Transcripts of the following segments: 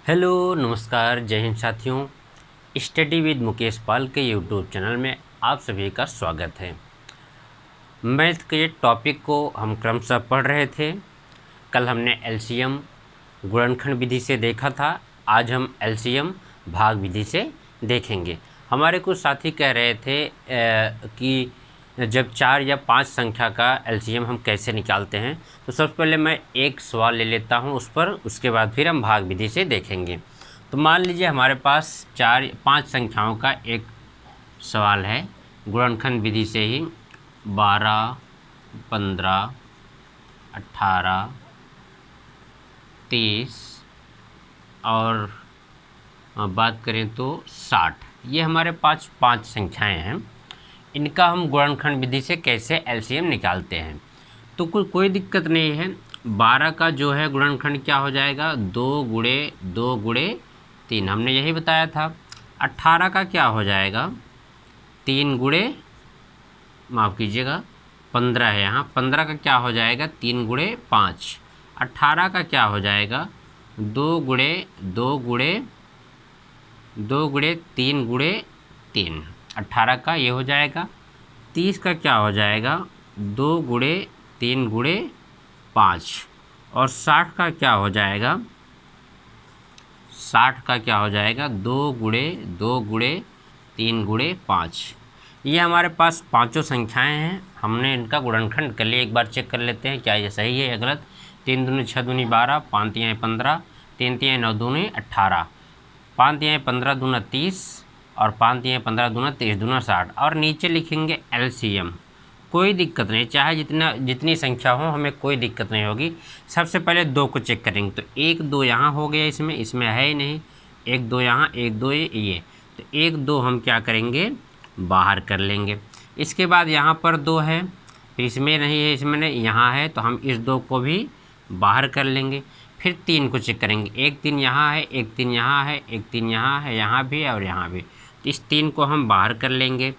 Hello नमस्कार जय हिंद साथियों। स्टडी विद मुकेश पाल के यूट्यूब चैनल में आप सभी का स्वागत है। मैथ के टॉपिक को हम क्रमशः पढ़ रहे थे। कल हमने एलसीएम गुणनखंड विधि से देखा था। आज हम एलसीएम भाग विधि से देखेंगे। हमारे कुछ साथी कह रहे थे कि जब 4 या 5 संख्या का एलसीएम हम कैसे निकालते हैं। तो सबसे पहले मैं एक सवाल ले लेता हूं उस पर, उसके बाद फिर हम भाग विधि से देखेंगे। तो मान लीजिए हमारे पास 4-5 संख्याओं का एक सवाल है गुणनखंड विधि से ही। 12, 15, 18, 30 और बात करें तो 60। ये हमारे पास 5 संख्याएं हैं। इनका हम गुणनखंड विधि से कैसे एलसीएम निकालते हैं। तो कोई दिक्कत नहीं है। 12 का जो है गुणनखंड क्या हो जाएगा, 2 गुणे 2 गुणे 3, हमने यही बताया था। 18 का क्या हो जाएगा, 3 गुणे, माफ़ कीजिएगा 15 है यहाँ, 15 का क्या हो जाएगा 3 गुणे 5। 18 का क्या हो जाएगा 2 गुणे 2 गुणे 2 गुणे 3 गुणे 3। 18 का ये हो जाएगा। 30 का क्या हो जाएगा 2 गुणे 3 गुणे 5। और 60 का क्या हो जाएगा, 60 का क्या हो जाएगा 2 गुणे 2 गुणे 3 गुणे 5। ये हमारे पास पांचों संख्याएं हैं। हमने इनका गुणनखंड कर लिया। एक बार चेक कर लेते हैं क्या ये सही है या गलत। 3 दूनी 6 दूनी 12, 5 तिहाई 15, 3 तिहाई 9 दूनी 18, 5 तिहाई 15 दूना 30 और 5 तिहाई 15 दूना 30 दूना 60। और नीचे लिखेंगे एलसीएम। कोई दिक्कत नहीं, चाहे जितनी संख्या हो, हमें कोई दिक्कत नहीं होगी। सबसे पहले 2 को चेक करेंगे। तो 1 2 यहाँ हो गया, इसमें है ही नहीं। 1 2 यहाँ, 1 2 ये। तो 1 2 हम क्या करेंगे, बाहर कर लेंगे। इसके बाद यहाँ पर 2 है, फिर इसमें नहीं है, इसमें नहीं, यहाँ है, तो हम इस 2 को भी बाहर कर लेंगे। फिर 3 को चेक करेंगे। 1 3 यहाँ है, 1 3 यहाँ है, 1 3 यहाँ है, यहाँ भी और यहाँ भी। तो इस 3 को हम बाहर कर लेंगे।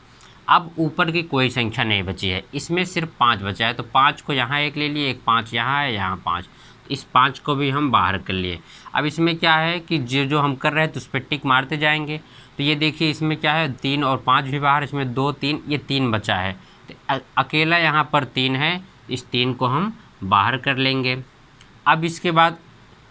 अब ऊपर की कोई संख्या नहीं बची है, इसमें सिर्फ 5 बचा है। तो 5 को यहाँ एक ले लिए, एक 5 यहाँ है, यहाँ 5। तो इस 5 को भी हम बाहर कर लिए। अब इसमें क्या है कि जो हम कर रहे हैं तो उस पर टिक मारते जाएंगे। तो ये देखिए इसमें क्या है, 3 और 5 भी बाहर, इसमें 2 3, ये 3 बचा है। तो अकेला यहाँ पर 3 है, इस 3 को हम बाहर कर लेंगे। अब इसके बाद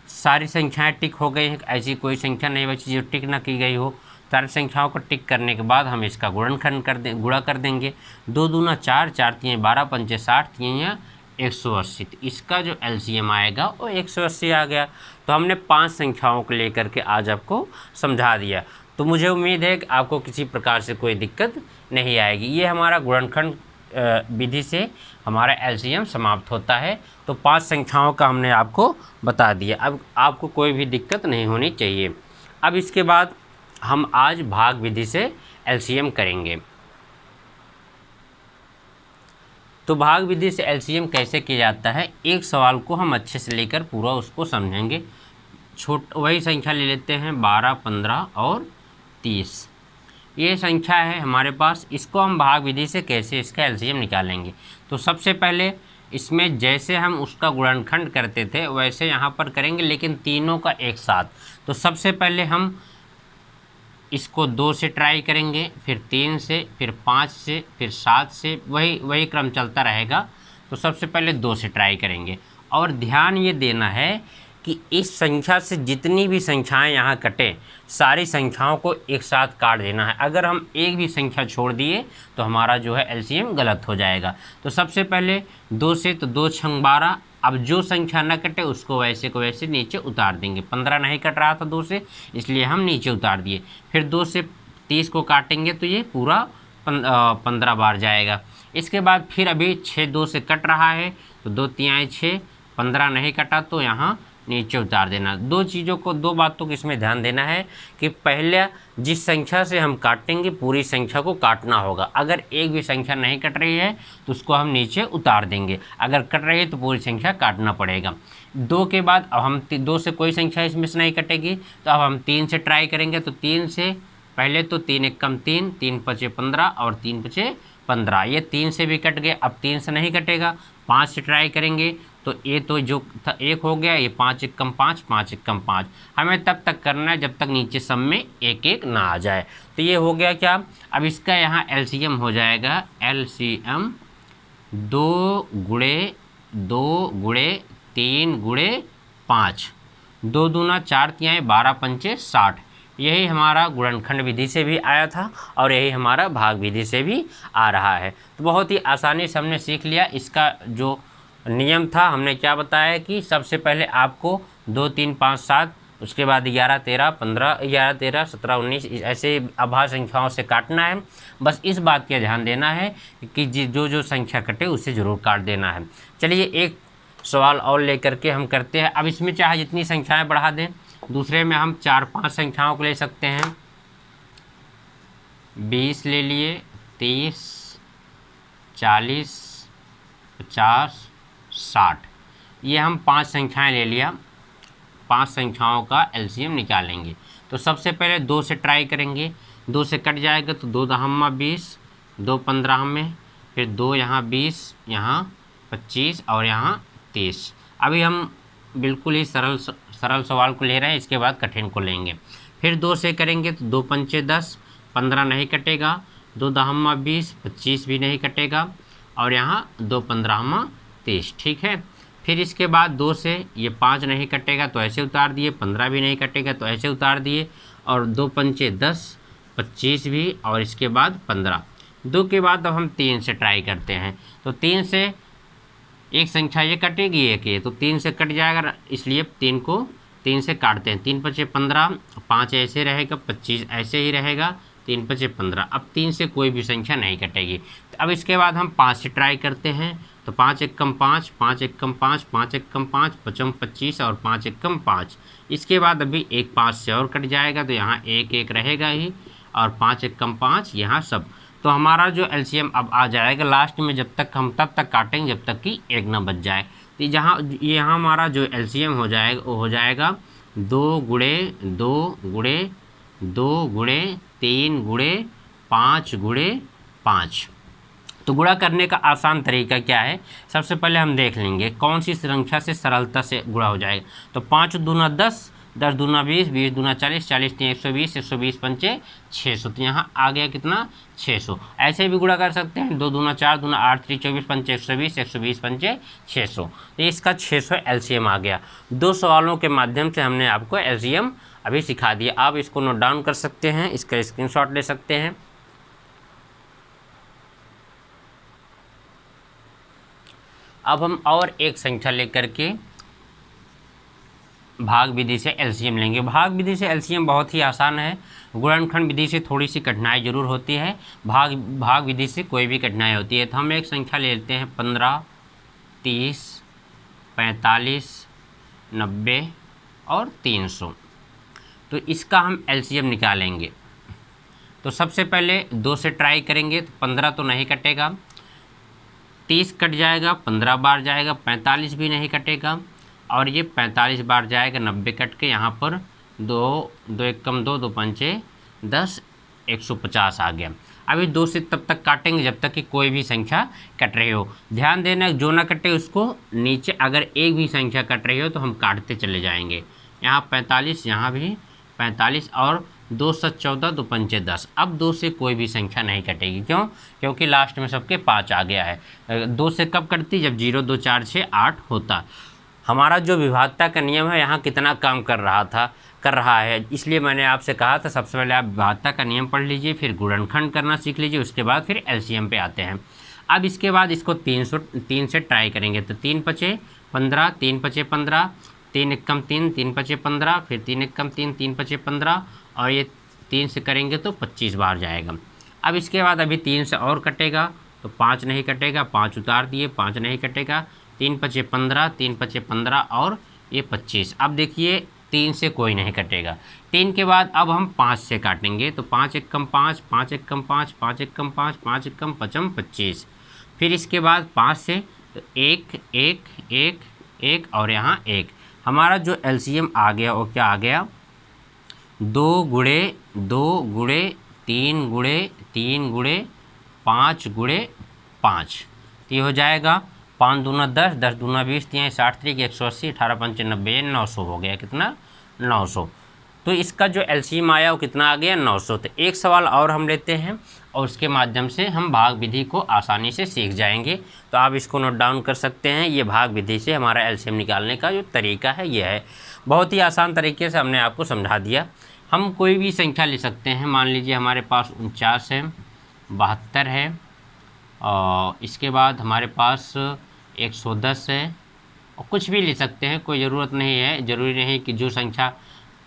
सारी संख्याएं टिक हो गई हैं, ऐसी कोई संख्या नहीं बची जो टिक ना की गई हो। सारी संख्याओं को टिक करने के बाद हम इसका गुणनखंड गुणा कर देंगे। 2 दूना 4, 4 तिहाई 12, 5 60, 3 180। तो इसका जो एलसीएम आएगा वो 180 आ गया। तो हमने 5 संख्याओं को लेकर के आज आपको समझा दिया। तो मुझे उम्मीद है कि आपको किसी प्रकार से कोई दिक्कत नहीं आएगी। ये हमारा गुणनखंड विधि से हमारा एलसीएम समाप्त होता है। तो 5 संख्याओं का हमने आपको बता दिया। अब आपको कोई भी दिक्कत नहीं होनी चाहिए। अब इसके बाद हम आज भाग विधि से एलसीएम करेंगे। तो भाग विधि से एलसीएम कैसे किया जाता है, एक सवाल को हम अच्छे से लेकर पूरा उसको समझेंगे। वही संख्या ले लेते हैं 12, 15 और 30। ये संख्या है हमारे पास। इसको हम भाग विधि से कैसे इसका एलसीएम निकालेंगे। तो सबसे पहले इसमें जैसे हम उसका गुणनखंड करते थे वैसे यहाँ पर करेंगे, लेकिन तीनों का एक साथ। तो सबसे पहले हम इसको 2 से ट्राई करेंगे, फिर 3 से, फिर 5 से, फिर 7 से, वही क्रम चलता रहेगा। तो सबसे पहले 2 से ट्राई करेंगे। और ध्यान ये देना है कि इस संख्या से जितनी भी संख्याएं यहाँ कटें, सारी संख्याओं को एक साथ काट देना है। अगर हम एक भी संख्या छोड़ दिए तो हमारा जो है एलसीएम गलत हो जाएगा। तो सबसे पहले 2 से, तो 2 छंग 12। अब जो संख्या न कटे उसको वैसे को वैसे नीचे उतार देंगे। 15 नहीं कट रहा था 2 से, इसलिए हम नीचे उतार दिए। फिर 2 से 30 को काटेंगे तो ये पूरा 15 बार जाएगा। इसके बाद फिर अभी 6 2 से कट रहा है, तो 2 तिहाई 6, 15 नहीं कटा तो यहाँ नीचे उतार देना। दो बातों को इसमें ध्यान देना है कि पहले जिस संख्या से हम काटेंगे पूरी संख्या को काटना होगा। अगर एक भी संख्या नहीं कट रही है तो उसको हम नीचे उतार देंगे, अगर कट रही है तो पूरी संख्या काटना पड़ेगा। 2 के बाद अब हम 2 से कोई संख्या इसमें से नहीं कटेगी, तो अब हम 3 से ट्राई करेंगे। तो 3 से पहले तो 3 एक कम 3, 3 पचे 15 और 3 पचे 15, ये 3 से भी कट गए। अब 3 से नहीं कटेगा, 5 से ट्राई करेंगे। तो ये तो जो था 1 हो गया, ये 5 एकम 5, 5 एकम 5। हमें तब तक करना है जब तक नीचे सब में 1 1 ना आ जाए। तो ये हो गया क्या, अब इसका यहाँ एलसीएम हो जाएगा, एलसीएम 2 गुणे 2 गुणे 3 गुणे 5, 2 दूना 4 तिहाई 12 पंचे 60। यही हमारा गुणनखंड विधि से भी आया था और यही हमारा भाग विधि से भी आ रहा है। तो बहुत ही आसानी से हमने सीख लिया। इसका जो नियम था हमने क्या बताया कि सबसे पहले आपको 2 3 5 7, उसके बाद 11 13 15, 11 13 17 19 ऐसे अभाज्य संख्याओं से काटना है। बस इस बात का ध्यान देना है कि जो जो संख्या कटे उसे ज़रूर काट देना है। चलिए एक सवाल और लेकर के हम करते हैं। अब इसमें चाहे जितनी संख्याएं बढ़ा दें, दूसरे में हम 4 5 संख्याओं को ले सकते हैं। 20 ले लिए, 30, 40, 50, 60, ये हम 5 संख्याएं ले लिया। 5 संख्याओं का एलसीएम निकालेंगे। तो सबसे पहले 2 से ट्राई करेंगे, 2 से कट जाएगा तो 2 दहम्मा 20, 2 15 में, फिर 2 यहाँ 20, यहाँ 25 और यहाँ 30। अभी हम बिल्कुल ही सरल सवाल को ले रहे हैं, इसके बाद कठिन को लेंगे। फिर 2 से करेंगे तो 2 पंचे 10, 15 नहीं कटेगा, 2 दहम्मा 20, 25 भी नहीं कटेगा और यहाँ 2 15 30, ठीक है। फिर इसके बाद 2 से ये 5 नहीं कटेगा तो ऐसे उतार दिए, 15 भी नहीं कटेगा तो ऐसे उतार दिए और 2 पंचे 10, 25 भी और इसके बाद 15। 2 के बाद अब हम 3 से ट्राई करते हैं। तो 3 से एक संख्या ये कटेगी, एक ये, तो 3 से कट जाएगा, इसलिए 3 को 3 से काटते हैं। 3 पचे 15, 5 ऐसे रहेगा, 25 ऐसे ही रहेगा, 3 पचे 15। अब 3 से कोई भी संख्या नहीं कटेगी। तो अब इसके बाद हम 5 से ट्राई करते हैं। तो 5 एकम 5, 5 एकम 5, 5 एकम 5, 5 25 और 5 एकम 5। इसके बाद अभी एक 5 से और कट जाएगा तो यहाँ 1 1 रहेगा ही और 5 एकम 5 यहाँ सब। तो हमारा जो एलसीएम अब आ जाएगा लास्ट में, जब तक हम तब तक काटेंगे जब तक कि 1 ना बच जाए। तो यहाँ हमारा जो एलसीएम हो जाएगा वो हो जाएगा 2 गुणे 2 गुणे 2 गुणे 3 गुणे 5 गुणे 5। तो गुणा करने का आसान तरीका क्या है, सबसे पहले हम देख लेंगे कौन सी संख्या से सरलता से गुणा हो जाएगा। तो 5 दूना 10, 10 दूना 20, 20 दूना 40, 40 तीन 120, 120 पंचे 600। तो यहाँ आ गया कितना, 600। ऐसे भी गुणा कर सकते हैं, 2 दूना 4 दूना 8, 3 24 पंचे 120, 120 पंचे 600। तो इसका 600 एलसीएम आ गया। 2 सवालों के माध्यम से हमने आपको एलसीएम अभी सिखा दिया। आप इसको नोट डाउन कर सकते हैं, इसका स्क्रीनशॉट ले सकते हैं। अब हम और एक संख्या लेकर के भाग विधि से एलसीएम लेंगे। भाग विधि से एलसीएम बहुत ही आसान है, गुणनखंड विधि से थोड़ी सी कठिनाई जरूर होती है, भाग विधि से कोई भी कठिनाई होती है। तो हम एक संख्या ले लेते हैं 15, 30, 45, 90 और 300। तो इसका हम एलसीएम निकालेंगे। तो सबसे पहले 2 से ट्राई करेंगे तो 15 तो नहीं कटेगा, 30 कट जाएगा, 15 बार जाएगा, 45 भी नहीं कटेगा और ये 45 बार जाएगा, 90 कट के यहाँ पर 2 एकम 2, 2 पंचे 10, 150 आ गया। अभी 2 से तब तक काटेंगे जब तक कि कोई भी संख्या कट रही हो। ध्यान देना, जो ना कटे उसको नीचे, अगर एक भी संख्या कट रही हो तो हम काटते चले जाएंगे। यहाँ 45, यहाँ भी 45 और 2 से 14, 2 पंचे 10। अब 2 से कोई भी संख्या नहीं कटेगी, क्यों? क्योंकि लास्ट में सबके 5 आ गया है। 2 से कब कटती, जब 0 2 4 6 8 होता। हमारा जो विभाज्यता का नियम है यहाँ कितना काम कर रहा है, इसलिए मैंने आपसे कहा था सबसे पहले आप विभाज्यता का नियम पढ़ लीजिए, फिर गुणनखंड करना सीख लीजिए, उसके बाद फिर एलसीएम पे आते हैं। अब इसके बाद इसको 3 से ट्राई करेंगे। तो 3 पचे 15, 3 पचे 15, 3 एकम 3, 3 पचे 15, फिर 3 एकम 3, 3 पचे 15 और ये 3 से करेंगे तो 25 बार जाएगा। अब इसके बाद अभी 3 से और कटेगा तो 5 नहीं कटेगा, 5 उतार दिए, 5 नहीं कटेगा, 3 पचे 15, 3 पचे 15 और ये 25। अब देखिए 3 से कोई नहीं कटेगा। 3 के बाद अब हम 5 से काटेंगे। तो 5 एकम 5, 5 एकम 5, 5 एकम 5, 5 एकम 5 25। फिर इसके बाद 5 से तो 1 1 1 1 और यहाँ 1। हमारा जो एलसीएम आ गया वो क्या आ गया, 2 गुणे 2 गुणे 3 गुणे 3 गुणे 5 गुणे 5। तो ये हो जाएगा 5 दूना 10, 10 दूना 20, 3 60 3 180, 18 पंचे 90, 900 हो गया। कितना? 900। तो इसका जो एलसीएम आया वो कितना आ गया? 900। तो एक सवाल और हम लेते हैं और उसके माध्यम से हम भाग विधि को आसानी से सीख जाएंगे। तो आप इसको नोट डाउन कर सकते हैं। ये भाग विधि से हमारा एलसीएम निकालने का जो तरीका है ये है। बहुत ही आसान तरीके से हमने आपको समझा दिया। हम कोई भी संख्या ले सकते हैं। मान लीजिए हमारे पास 49 है, 72 है, और इसके बाद हमारे पास 110 है, और कुछ भी ले सकते हैं, कोई ज़रूरत नहीं है, ज़रूरी नहीं कि जो संख्या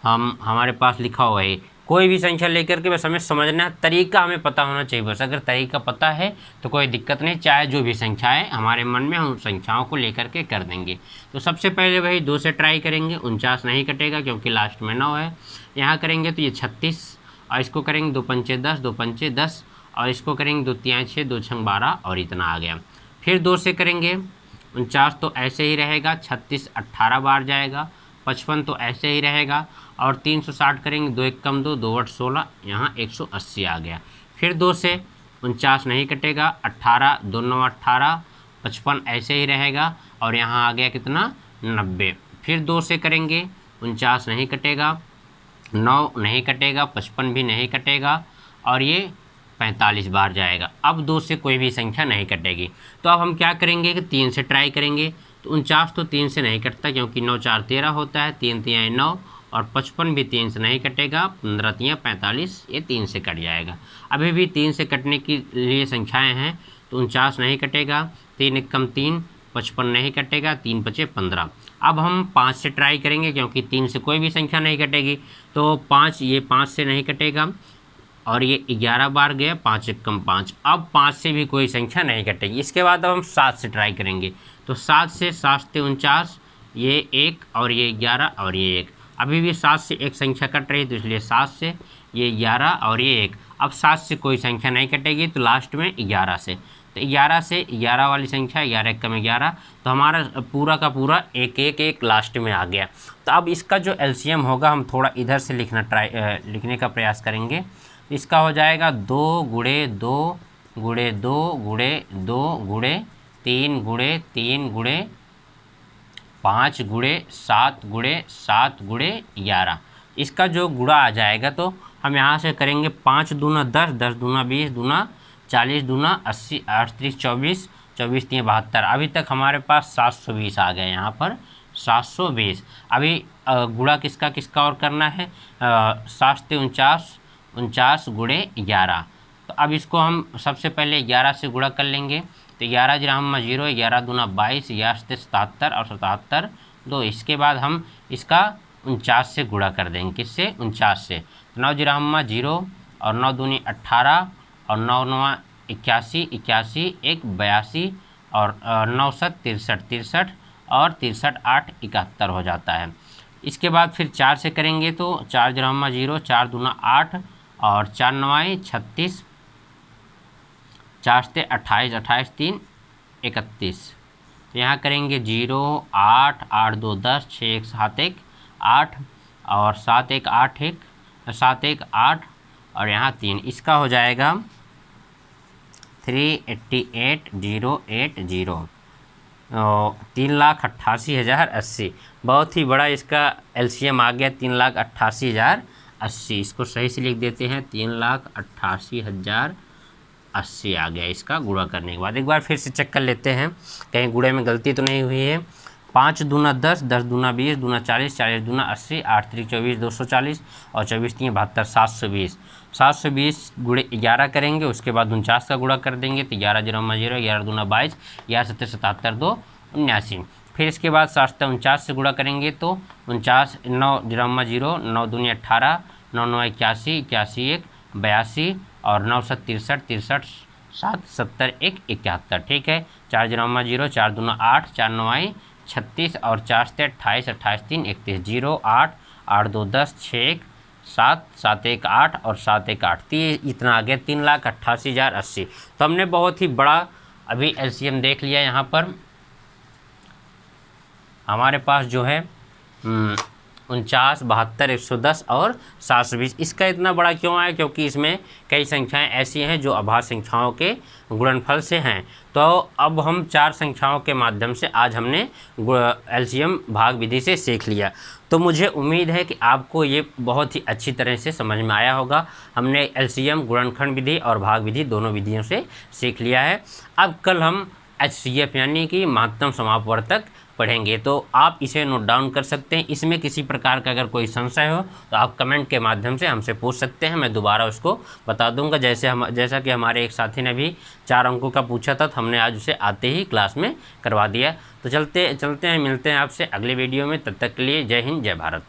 हमारे पास लिखा हुआ है कोई भी संख्या लेकर के बस हमें समझना है, तरीका हमें पता होना चाहिए। बस अगर तरीका पता है तो कोई दिक्कत नहीं, चाहे जो भी संख्याएं हमारे मन में हम संख्याओं को लेकर के कर देंगे। तो सबसे पहले वही 2 से ट्राई करेंगे। 49 नहीं कटेगा क्योंकि लास्ट में 9 है। यहाँ करेंगे तो ये 36, और इसको करेंगे 2 पंचे 10, 2 पंचे 10, और इसको करेंगे 2 तियाँ 6, 2 छंग 12, और इतना आ गया। फिर 2 से करेंगे 49 तो ऐसे ही रहेगा, 36 18 बार जाएगा, 55 तो ऐसे ही रहेगा, और 360 करेंगे, 2 1 कम 2, 2 8 16, यहाँ 180 आ गया। फिर 2 से 49 नहीं कटेगा, 18 2 9 18, 55 ऐसे ही रहेगा, और यहाँ आ गया कितना? 90। फिर 2 से करेंगे 49 नहीं कटेगा, 9 नहीं कटेगा, 55 भी नहीं कटेगा, और ये 45 बार जाएगा। अब 2 से कोई भी संख्या नहीं कटेगी। तो अब हम क्या करेंगे कि 3 से ट्राई करेंगे। तो 49 तो 3 से नहीं कटता क्योंकि 9 4 13 होता है, 3 तियाँ 9, और 55 भी 3 से नहीं कटेगा, 15 तियाँ 45, ये 3 से कट जाएगा। अभी भी 3 से कटने के लिए संख्याएँ हैं। तो 49 नहीं कटेगा, 3 1 कम 3, 55 नहीं कटेगा, 3 5 15। अब हम 5 से ट्राई करेंगे क्योंकि 3 से कोई भी संख्या नहीं कटेगी। तो 5, ये 5 से नहीं कटेगा, और ये 11 बार गया, 5 1 कम 5। अब 5 से भी कोई संख्या नहीं कटेगी। इसके बाद अब हम 7 से ट्राई करेंगे। तो 7 से 7 से 49, ये 1, और ये 11, और ये 1। अभी भी 7 से एक संख्या कट रही है, तो इसलिए 7 से ये 11 और ये 1। अब 7 से कोई संख्या नहीं कटेगी, तो लास्ट में 11 से। तो 11 से 11 वाली संख्या, 11 1 कम 11, तो हमारा पूरा का पूरा 1 1 1 लास्ट में आ गया। तो अब इसका जो एलसीएम होगा हम थोड़ा इधर से लिखने का प्रयास करेंगे। इसका हो जाएगा 2 गुणे 2 गुणे 2 गुणे 2 गुणे 3 गुणे 3 गुणे 5 गुणे 7 गुणे 7 गुणे 11। इसका जो गुणा आ जाएगा तो हम यहाँ से करेंगे 5 दूना 10, 10 दूना 20, दूना 40, दूना 80, 8 3 24, 24 3 72। अभी तक हमारे पास 720 आ गए। यहाँ पर 720। अभी गुणा किसका किसका और करना है? 7 से 49, 49 गुणे 11। तो अब इसको हम सबसे पहले 11 से गुणा कर लेंगे। तो 11 जिराम 0, 11 दूना 22, 11 से 77, और 77 2। इसके बाद हम इसका 49 से गुणा कर देंगे। किससे? 49 से। 9 जिराम 0, और 9 दूनी 18, और 9 9 81, 81 1 82, और 9 7 63, 63, और 63 8 71 हो जाता है। इसके बाद फिर 4 से करेंगे तो 4 जिराम 0, 4 दूना 8, और 4 9 36, 4 से 28, 28 3 31। तो यहाँ करेंगे 0 8 8 2 10, 6 1 7 1 8, और 7 1 8 1 7 1 8, और यहाँ 3। इसका हो जाएगा 388,080, 3,88,080। बहुत ही बड़ा इसका एलसीएम आ गया, 3,88,080। इसको सही से लिख देते हैं, 3,88,080 आ गया इसका गुणा करने के बाद। एक बार फिर से चेक कर लेते हैं कहीं गुणे में गलती तो नहीं हुई है। 5 दूना 10, 10 दूना 20, दूना 40, 40 दूना 80, 8 3 24 240, और 24 3 72, 720। 720 गुणे 11 करेंगे, उसके बाद 49 का गुणा कर देंगे। तो 11 0 0, 11 दूना 22, 11 7 77 2 79। फिर इसके बाद 7 49 से गुणा करेंगे तो 49, 9 0 0, 9 दूनी 18, 9 9 81, 81 1 82, और 9 7 63, 63 7 70 1 71। ठीक है। 4 0 0, 4 दूना 8, 4 9 36, और 4 से 28, 28 3 31, 0 8 8 2 10, 6 1 7 7 1 8, और 7 1 8। इतना आ गया 3,88,080। तो हमने बहुत ही बड़ा अभी एलसीएम देख लिया। यहाँ पर हमारे पास जो है 49, 72, 110 और 720। इसका इतना बड़ा क्यों आया? क्योंकि इसमें कई संख्याएं ऐसी हैं जो अभाज्य संख्याओं के गुणनफल से हैं। तो अब हम 4 संख्याओं के माध्यम से आज हमने एलसीएम भाग विधि से सीख लिया। तो मुझे उम्मीद है कि आपको ये बहुत ही अच्छी तरह से समझ में आया होगा। हमने एलसीएम, गुणनखंड विधि और भाग विधि दोनों विधियों से सीख लिया है। अब कल हम एचसीएफ यानी कि महत्तम समापवर्तक पढ़ेंगे, तो आप इसे नोट डाउन कर सकते हैं। इसमें किसी प्रकार का अगर कोई संशय हो तो आप कमेंट के माध्यम से हमसे पूछ सकते हैं, मैं दोबारा उसको बता दूंगा। जैसा कि हमारे एक साथी ने भी 4 अंकों का पूछा था, तो हमने आज उसे आते ही क्लास में करवा दिया। तो चलते हैं, मिलते हैं आपसे अगले वीडियो में। तब तक के लिए जय हिंद, जय भारत।